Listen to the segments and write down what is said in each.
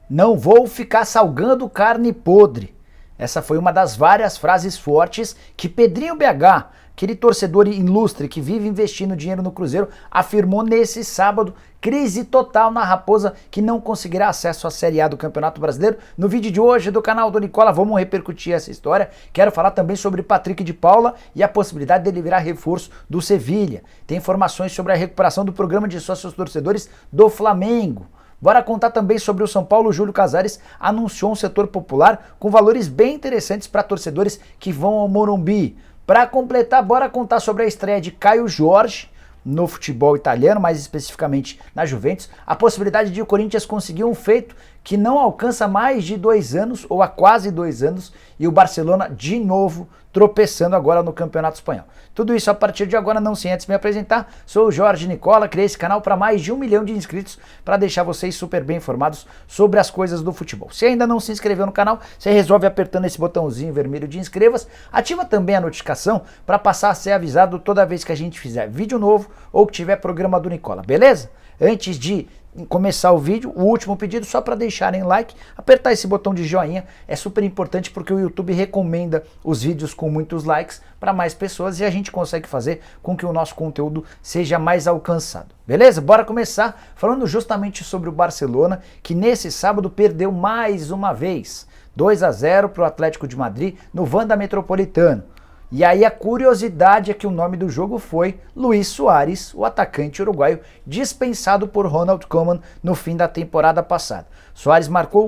Não vou ficar salgando carne podre. Essa foi uma das várias frases fortes que Pedrinho BH, aquele torcedor ilustre que vive investindo dinheiro no Cruzeiro, afirmou nesse sábado. Crise total na Raposa, que não conseguirá acesso à Série A do Campeonato Brasileiro. No vídeo de hoje do canal do Nicola vamos repercutir essa história. Quero falar também sobre Patrick de Paula e a possibilidade dele virar reforço do Sevilha. Tem informações sobre a recuperação do programa de sócios torcedores do Flamengo. Bora contar também sobre o São Paulo. Júlio Casares anunciou um setor popular com valores bem interessantes para torcedores que vão ao Morumbi. Para completar, bora contar sobre a estreia de Caio Jorge no futebol italiano, mais especificamente na Juventus, a possibilidade de o Corinthians conseguir um feito que não alcança mais de 2 anos, ou há quase 2 anos, e o Barcelona de novo tropeçando agora no Campeonato Espanhol. Tudo isso a partir de agora, não sem antes me apresentar. Sou o Jorge Nicola, criei esse canal para mais de 1 milhão de inscritos para deixar vocês super bem informados sobre as coisas do futebol. Se ainda não se inscreveu no canal, você resolve apertando esse botãozinho vermelho de inscreva-se, ativa também a notificação para passar a ser avisado toda vez que a gente fizer vídeo novo ou que tiver programa do Nicola, beleza? Antes de começar o vídeo, o último pedido só para deixarem like, apertar esse botão de joinha, é super importante porque o YouTube recomenda os vídeos com muitos likes para mais pessoas e a gente consegue fazer com que o nosso conteúdo seja mais alcançado. Beleza? Bora começar falando justamente sobre o Barcelona, que nesse sábado perdeu mais uma vez, 2-0 para o Atlético de Madrid no Wanda Metropolitano. E aí a curiosidade é que o nome do jogo foi Luis Suárez, o atacante uruguaio dispensado por Ronald Koeman no fim da temporada passada. Suárez marcou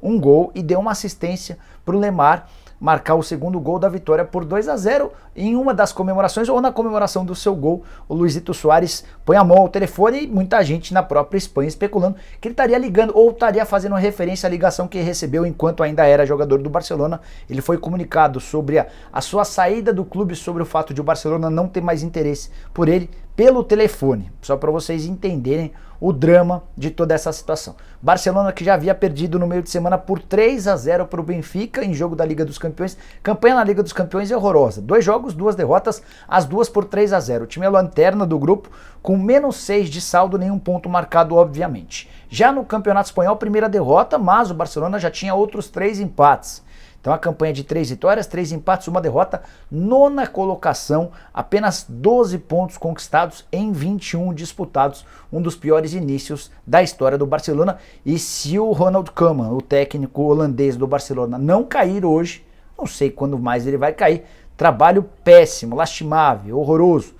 um gol e deu uma assistência para o Lemar marcar o segundo gol da vitória por 2-0 em uma das comemorações, ou na comemoração do seu gol, o Luizito Suárez põe a mão ao telefone e muita gente na própria Espanha especulando que ele estaria ligando ou estaria fazendo referência à ligação que recebeu enquanto ainda era jogador do Barcelona. Ele foi comunicado sobre a sua saída do clube, sobre o fato de o Barcelona não ter mais interesse por ele pelo telefone, só para vocês entenderem o drama de toda essa situação. Barcelona, que já havia perdido no meio de semana por 3-0 para o Benfica em jogo da Liga dos Campeões. Campanha na Liga dos Campeões é horrorosa. 2 jogos, 2 derrotas, as duas por 3-0. O time é lanterna do grupo, com -6 de saldo, nenhum ponto marcado, obviamente. Já no Campeonato Espanhol, primeira derrota, mas o Barcelona já tinha outros 3 empates. Então a campanha de 3 vitórias, 3 empates, 1 derrota, 9ª colocação, apenas 12 pontos conquistados em 21 disputados, um dos piores inícios da história do Barcelona. E se o Ronald Koeman, o técnico holandês do Barcelona, não cair hoje, não sei quando mais ele vai cair. Trabalho péssimo, lastimável, horroroso.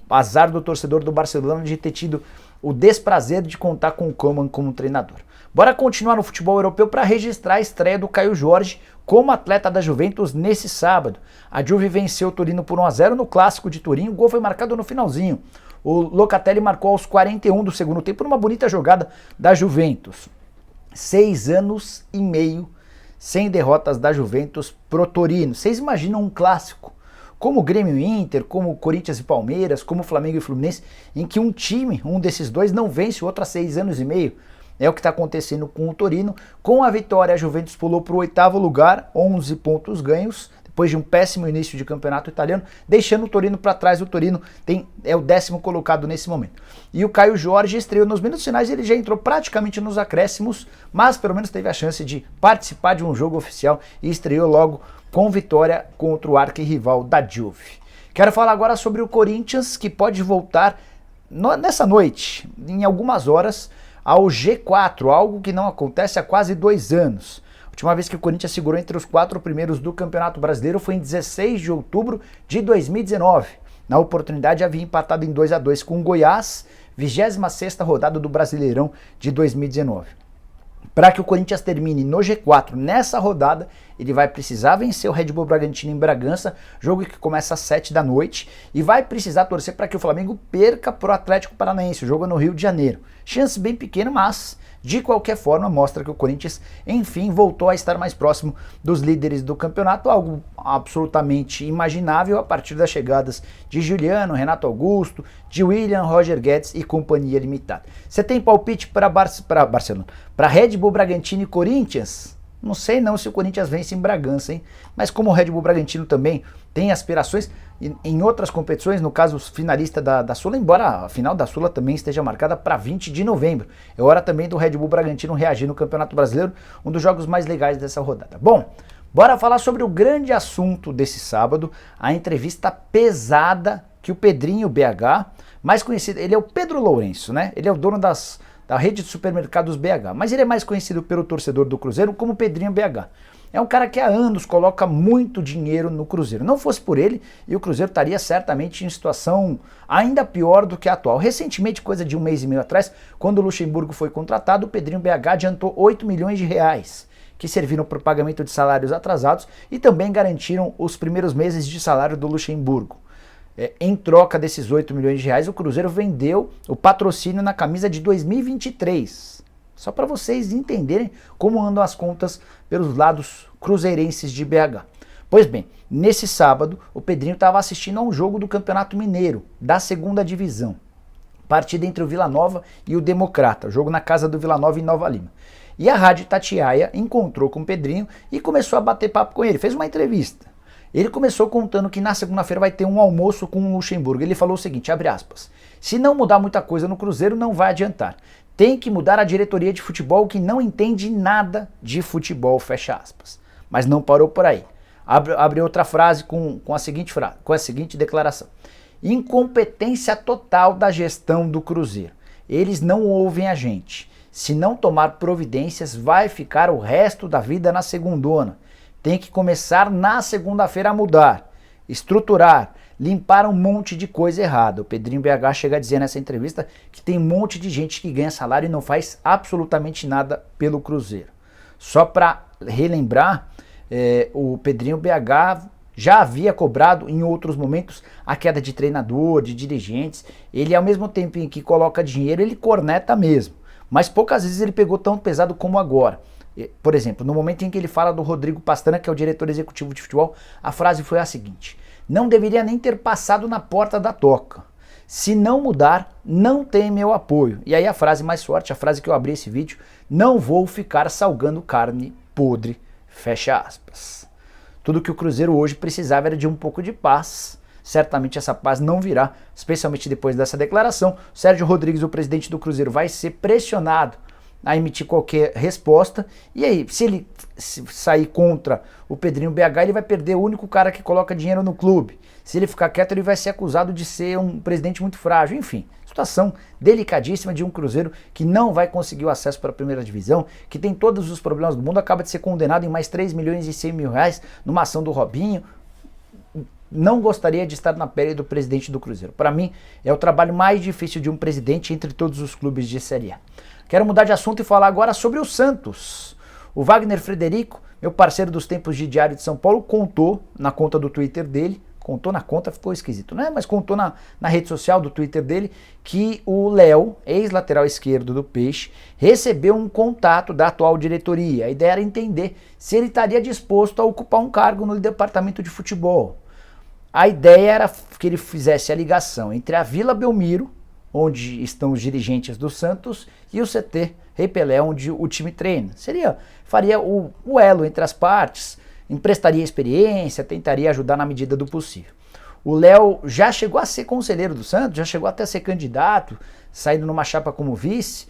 Azar do torcedor do Barcelona de ter tido o desprazer de contar com o Koeman como treinador. Bora continuar no futebol europeu para registrar a estreia do Caio Jorge como atleta da Juventus nesse sábado. A Juve venceu o Torino por 1-0 no Clássico de Turim, o gol foi marcado no finalzinho. O Locatelli marcou aos 41 do segundo tempo numa bonita jogada da Juventus. 6 anos e meio sem derrotas da Juventus pro Torino. Vocês imaginam um clássico como o Grêmio e Inter, como o Corinthians e Palmeiras, como o Flamengo e Fluminense, em que um time, um desses dois, não vence o outro há 6 anos e meio? É o que está acontecendo com o Torino. Com a vitória, a Juventus pulou para o 8º lugar, 11 pontos ganhos, depois de um péssimo início de campeonato italiano, deixando o Torino para trás. O Torino é o 10º colocado nesse momento. E o Caio Jorge estreou nos minutos finais, ele já entrou praticamente nos acréscimos, mas pelo menos teve a chance de participar de um jogo oficial e estreou logo com vitória contra o arquirrival da Juve. Quero falar agora sobre o Corinthians, que pode voltar nessa noite, em algumas horas, ao G4, algo que não acontece há quase 2 anos. A última vez que o Corinthians segurou entre os 4 primeiros do Campeonato Brasileiro foi em 16 de outubro de 2019. Na oportunidade havia empatado em 2-2 com o Goiás, 26ª rodada do Brasileirão de 2019. Para que o Corinthians termine no G4 nessa rodada, ele vai precisar vencer o Red Bull Bragantino em Bragança, jogo que começa às 7 da noite, e vai precisar torcer para que o Flamengo perca para o Atlético Paranaense, o jogo é no Rio de Janeiro. Chance bem pequena, mas de qualquer forma mostra que o Corinthians, enfim, voltou a estar mais próximo dos líderes do campeonato, algo absolutamente imaginável a partir das chegadas de Juliano, Renato Augusto, de William, Roger Guedes e companhia limitada. Você tem palpite para Barcelona, para Red Bull Bragantino e Corinthians? Não sei não se o Corinthians vence em Bragança, hein? Mas como o Red Bull Bragantino também tem aspirações em outras competições, no caso finalista da Sula, embora a final da Sula também esteja marcada para 20 de novembro. É hora também do Red Bull Bragantino reagir no Campeonato Brasileiro, um dos jogos mais legais dessa rodada. Bom, bora falar sobre o grande assunto desse sábado, a entrevista pesada que o Pedrinho BH, mais conhecido, ele é o Pedro Lourenço, né? Ele é o dono da rede de supermercados BH, mas ele é mais conhecido pelo torcedor do Cruzeiro como Pedrinho BH. É um cara que há anos coloca muito dinheiro no Cruzeiro. Não fosse por ele, e o Cruzeiro estaria certamente em situação ainda pior do que a atual. Recentemente, coisa de um mês e meio atrás, quando o Luxemburgo foi contratado, o Pedrinho BH adiantou 8 milhões de reais, que serviram para o pagamento de salários atrasados e também garantiram os primeiros meses de salário do Luxemburgo. Em troca desses 8 milhões de reais, o Cruzeiro vendeu o patrocínio na camisa de 2023. Só para vocês entenderem como andam as contas pelos lados cruzeirenses de BH. Pois bem, nesse sábado, o Pedrinho estava assistindo a um jogo do Campeonato Mineiro, da segunda divisão. Partida entre o Vila Nova e o Democrata, jogo na casa do Vila Nova em Nova Lima. E a Rádio Itatiaia encontrou com o Pedrinho e começou a bater papo com ele, fez uma entrevista. Ele começou contando que na segunda-feira vai ter um almoço com o Luxemburgo. Ele falou o seguinte, abre aspas, se não mudar muita coisa no Cruzeiro, não vai adiantar. Tem que mudar a diretoria de futebol que não entende nada de futebol, fecha aspas. Mas não parou por aí. Abre outra frase com a seguinte declaração. Incompetência total da gestão do Cruzeiro. Eles não ouvem a gente. Se não tomar providências, vai ficar o resto da vida na segundona. Tem que começar na segunda-feira a mudar, estruturar, limpar um monte de coisa errada. O Pedrinho BH chega a dizer nessa entrevista que tem um monte de gente que ganha salário e não faz absolutamente nada pelo Cruzeiro. Só para relembrar, o Pedrinho BH já havia cobrado em outros momentos a queda de treinador, de dirigentes. Ele, ao mesmo tempo em que coloca dinheiro, ele corneta mesmo. Mas poucas vezes ele pegou tão pesado como agora. Por exemplo, no momento em que ele fala do Rodrigo Pastana, que é o diretor executivo de futebol, a frase foi a seguinte: não deveria nem ter passado na porta da toca. Se não mudar, não tem meu apoio. E aí a frase mais forte, a frase que eu abri esse vídeo: não vou ficar salgando carne podre, fecha aspas. Tudo que o Cruzeiro hoje precisava era de um pouco de paz. Certamente essa paz não virá, especialmente depois dessa declaração. Sérgio Rodrigues, o presidente do Cruzeiro, vai ser pressionado a emitir qualquer resposta, e aí, se ele sair contra o Pedrinho BH, ele vai perder o único cara que coloca dinheiro no clube. Se ele ficar quieto, ele vai ser acusado de ser um presidente muito frágil. Enfim, situação delicadíssima de um Cruzeiro que não vai conseguir o acesso para a primeira divisão, que tem todos os problemas do mundo, acaba de ser condenado em mais 3 milhões e 100 mil reais numa ação do Robinho. Não gostaria de estar na pele do presidente do Cruzeiro. Para mim, é o trabalho mais difícil de um presidente entre todos os clubes de Série A. Quero mudar de assunto e falar agora sobre o Santos. O Wagner Frederico, meu parceiro dos tempos de Diário de São Paulo, contou na conta do Twitter dele, contou na conta, ficou esquisito, né? Mas contou na rede social do Twitter dele que o Léo, ex-lateral esquerdo do Peixe, recebeu um contato da atual diretoria. A ideia era entender se ele estaria disposto a ocupar um cargo no departamento de futebol. A ideia era que ele fizesse a ligação entre a Vila Belmiro, onde estão os dirigentes do Santos, e o CT Rei Pelé, onde o time treina. Faria o elo entre as partes, emprestaria experiência, tentaria ajudar na medida do possível. O Léo já chegou a ser conselheiro do Santos, já chegou até a ser candidato, saindo numa chapa como vice,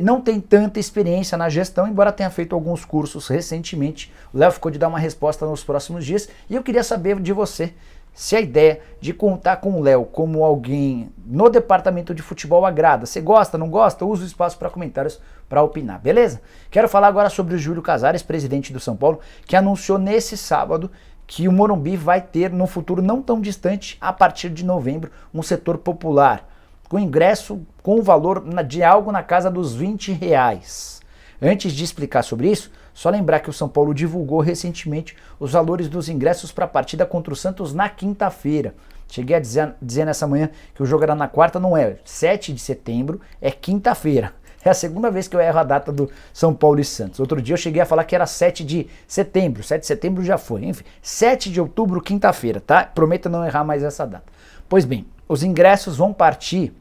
não tem tanta experiência na gestão, embora tenha feito alguns cursos recentemente. O Léo ficou de dar uma resposta nos próximos dias, e eu queria saber de você se a ideia de contar com o Léo como alguém no departamento de futebol agrada. Você gosta, não gosta? Usa o espaço para comentários para opinar, beleza? Quero falar agora sobre o Júlio Casares, presidente do São Paulo, que anunciou nesse sábado que o Morumbi vai ter, no futuro não tão distante, a partir de novembro, um setor popular, com ingresso com o valor de algo na casa dos R$20. Antes de explicar sobre isso, só lembrar que o São Paulo divulgou recentemente os valores dos ingressos para a partida contra o Santos na quinta-feira. Cheguei a dizer nessa manhã que o jogo era na quarta, não é. 7 de setembro é quinta-feira. É a segunda vez que eu erro a data do São Paulo e Santos. Outro dia eu cheguei a falar que era 7 de setembro. 7 de setembro já foi. Enfim, 7 de outubro, quinta-feira, tá? Prometo não errar mais essa data. Pois bem, os ingressos vão partir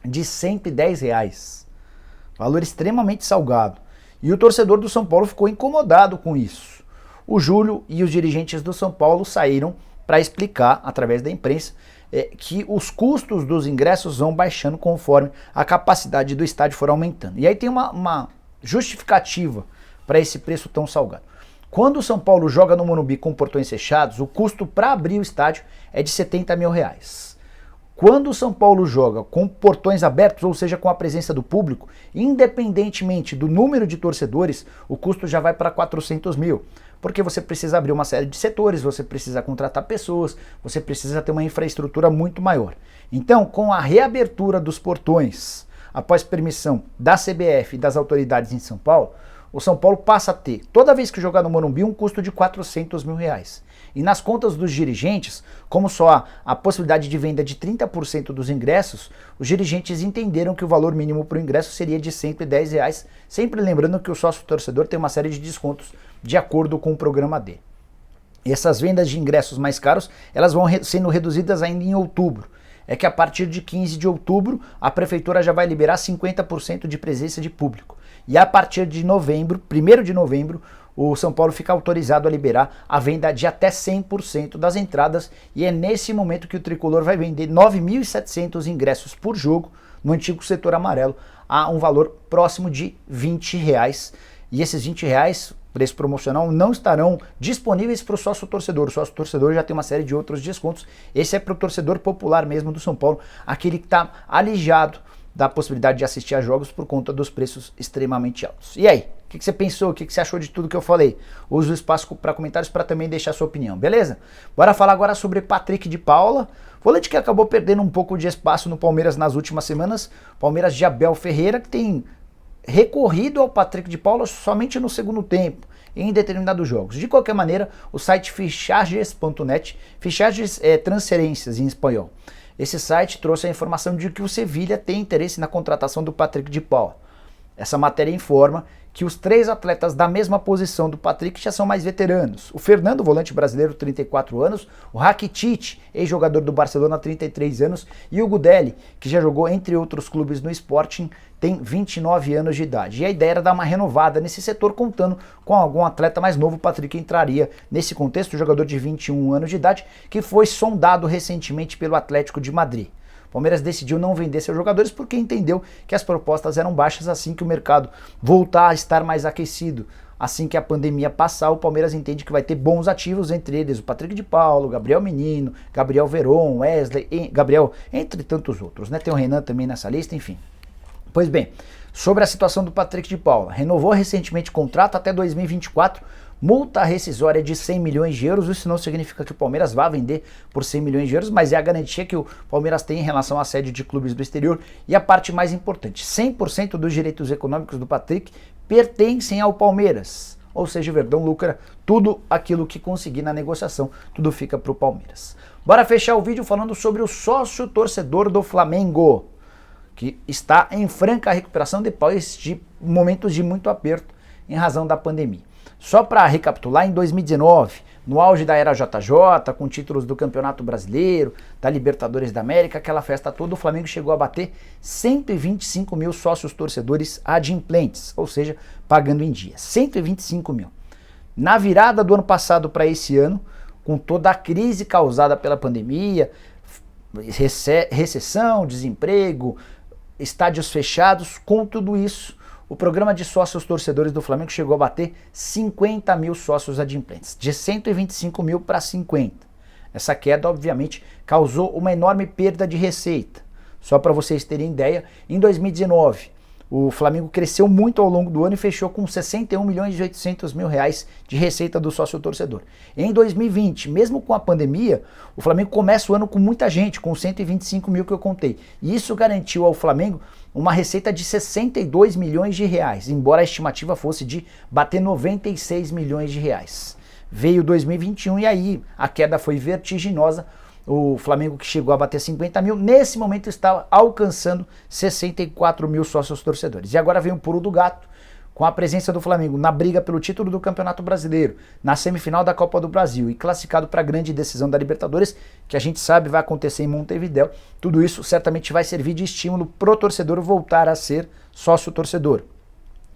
de R$110. Valor extremamente salgado. E o torcedor do São Paulo ficou incomodado com isso. O Júlio e os dirigentes do São Paulo saíram para explicar, através da imprensa, que os custos dos ingressos vão baixando conforme a capacidade do estádio for aumentando. E aí tem uma justificativa para esse preço tão salgado. Quando o São Paulo joga no Morumbi com portões fechados, o custo para abrir o estádio é de R$70 mil. Quando o São Paulo joga com portões abertos, ou seja, com a presença do público, independentemente do número de torcedores, o custo já vai para R$400 mil. Porque você precisa abrir uma série de setores, você precisa contratar pessoas, você precisa ter uma infraestrutura muito maior. Então, com a reabertura dos portões, após permissão da CBF e das autoridades em São Paulo, o São Paulo passa a ter, toda vez que jogar no Morumbi, um custo de R$400 mil. E nas contas dos dirigentes, como só a possibilidade de venda de 30% dos ingressos, os dirigentes entenderam que o valor mínimo para o ingresso seria de R$110, sempre lembrando que o sócio-torcedor tem uma série de descontos de acordo com o programa dele. E essas vendas de ingressos mais caros, elas vão sendo reduzidas ainda em outubro. É que a partir de 15 de outubro, a prefeitura já vai liberar 50% de presença de público. E a partir de novembro, 1º de novembro, o São Paulo fica autorizado a liberar a venda de até 100% das entradas, e é nesse momento que o Tricolor vai vender 9.700 ingressos por jogo no antigo setor amarelo a um valor próximo de R$20. E esses R$20, preço promocional, não estarão disponíveis para o sócio-torcedor. O sócio-torcedor já tem uma série de outros descontos. Esse é para o torcedor popular mesmo do São Paulo, aquele que está alijado da possibilidade de assistir a jogos por conta dos preços extremamente altos. E aí, o que você pensou? O que você achou de tudo que eu falei? Use o espaço para comentários para também deixar sua opinião, beleza? Bora falar agora sobre Patrick de Paula, volante que acabou perdendo um pouco de espaço no Palmeiras nas últimas semanas. Palmeiras de Abel Ferreira, que tem recorrido ao Patrick de Paula somente no segundo tempo, em determinados jogos. De qualquer maneira, o site fichajes.net, fichages é transferências em espanhol, esse site trouxe a informação de que o Sevilha tem interesse na contratação do Patrick de Paula. Essa matéria informa que os 3 atletas da mesma posição do Patrick já são mais veteranos. O Fernando, volante brasileiro, 34 anos, o Rakitic, ex-jogador do Barcelona, 33 anos, e o Gudeli, que já jogou entre outros clubes no Sporting, tem 29 anos de idade. E a ideia era dar uma renovada nesse setor, contando com algum atleta mais novo. O Patrick entraria nesse contexto, o jogador de 21 anos de idade, que foi sondado recentemente pelo Atlético de Madrid. O Palmeiras decidiu não vender seus jogadores porque entendeu que as propostas eram baixas. Assim que o mercado voltar a estar mais aquecido, assim que a pandemia passar, o Palmeiras entende que vai ter bons ativos, entre eles o Patrick de Paula, Gabriel Menino, Gabriel Veron, Wesley, Gabriel, entre tantos outros, né? Tem o Renan também nessa lista, enfim. Pois bem, sobre a situação do Patrick de Paula, renovou recentemente o contrato até 2024, multa rescisória de 100 milhões de euros, isso não significa que o Palmeiras vá vender por 100 milhões de euros, mas é a garantia que o Palmeiras tem em relação à sede de clubes do exterior. E a parte mais importante, 100% dos direitos econômicos do Patrick pertencem ao Palmeiras, ou seja, o Verdão lucra tudo aquilo que conseguir na negociação, tudo fica para o Palmeiras. Bora fechar o vídeo falando sobre o sócio torcedor do Flamengo, que está em franca recuperação depois de momentos de muito aperto em razão da pandemia. Só para recapitular, em 2019, no auge da era JJ, com títulos do Campeonato Brasileiro, da Libertadores da América, aquela festa toda, o Flamengo chegou a bater 125 mil sócios torcedores adimplentes, ou seja, pagando em dia. 125 mil. Na virada do ano passado para esse ano, com toda a crise causada pela pandemia, recessão, desemprego, estádios fechados, com tudo isso, o programa de sócios torcedores do Flamengo chegou a bater 50 mil sócios adimplentes, de 125 mil para 50. Essa queda, obviamente, causou uma enorme perda de receita. Só para vocês terem ideia, em 2019, o Flamengo cresceu muito ao longo do ano e fechou com 61 milhões e 800 mil reais de receita do sócio torcedor. Em 2020, mesmo com a pandemia, o Flamengo começa o ano com muita gente, com 125 mil que eu contei. E isso garantiu ao Flamengo uma receita de 62 milhões de reais, embora a estimativa fosse de bater 96 milhões de reais. Veio 2021 e aí a queda foi vertiginosa. O Flamengo, que chegou a bater 50 mil, nesse momento está alcançando 64 mil sócios torcedores. E agora vem o pulo do gato, com a presença do Flamengo na briga pelo título do Campeonato Brasileiro, na semifinal da Copa do Brasil e classificado para a grande decisão da Libertadores, que a gente sabe vai acontecer em Montevidéu. Tudo isso certamente vai servir de estímulo pro torcedor voltar a ser sócio torcedor.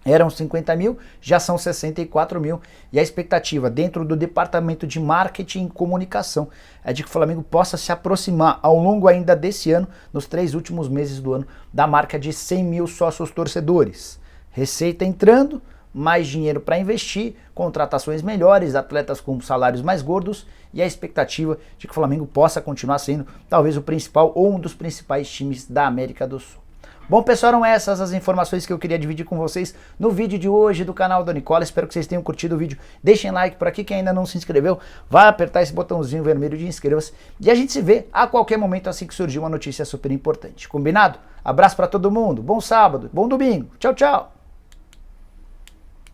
Eram 50 mil, já são 64 mil. E a expectativa dentro do departamento de marketing e comunicação é de que o Flamengo possa se aproximar ao longo ainda desse ano, nos 3 últimos meses do ano, da marca de 100 mil sócios torcedores. Receita entrando, mais dinheiro para investir, contratações melhores, atletas com salários mais gordos e a expectativa de que o Flamengo possa continuar sendo talvez o principal ou um dos principais times da América do Sul. Bom, pessoal, eram essas as informações que eu queria dividir com vocês no vídeo de hoje do canal do Nicola. Espero que vocês tenham curtido o vídeo. Deixem like por aqui, quem ainda não se inscreveu, vai apertar esse botãozinho vermelho de inscreva-se. E a gente se vê a qualquer momento assim que surgir uma notícia super importante. Combinado? Abraço para todo mundo, bom sábado, bom domingo. Tchau, tchau!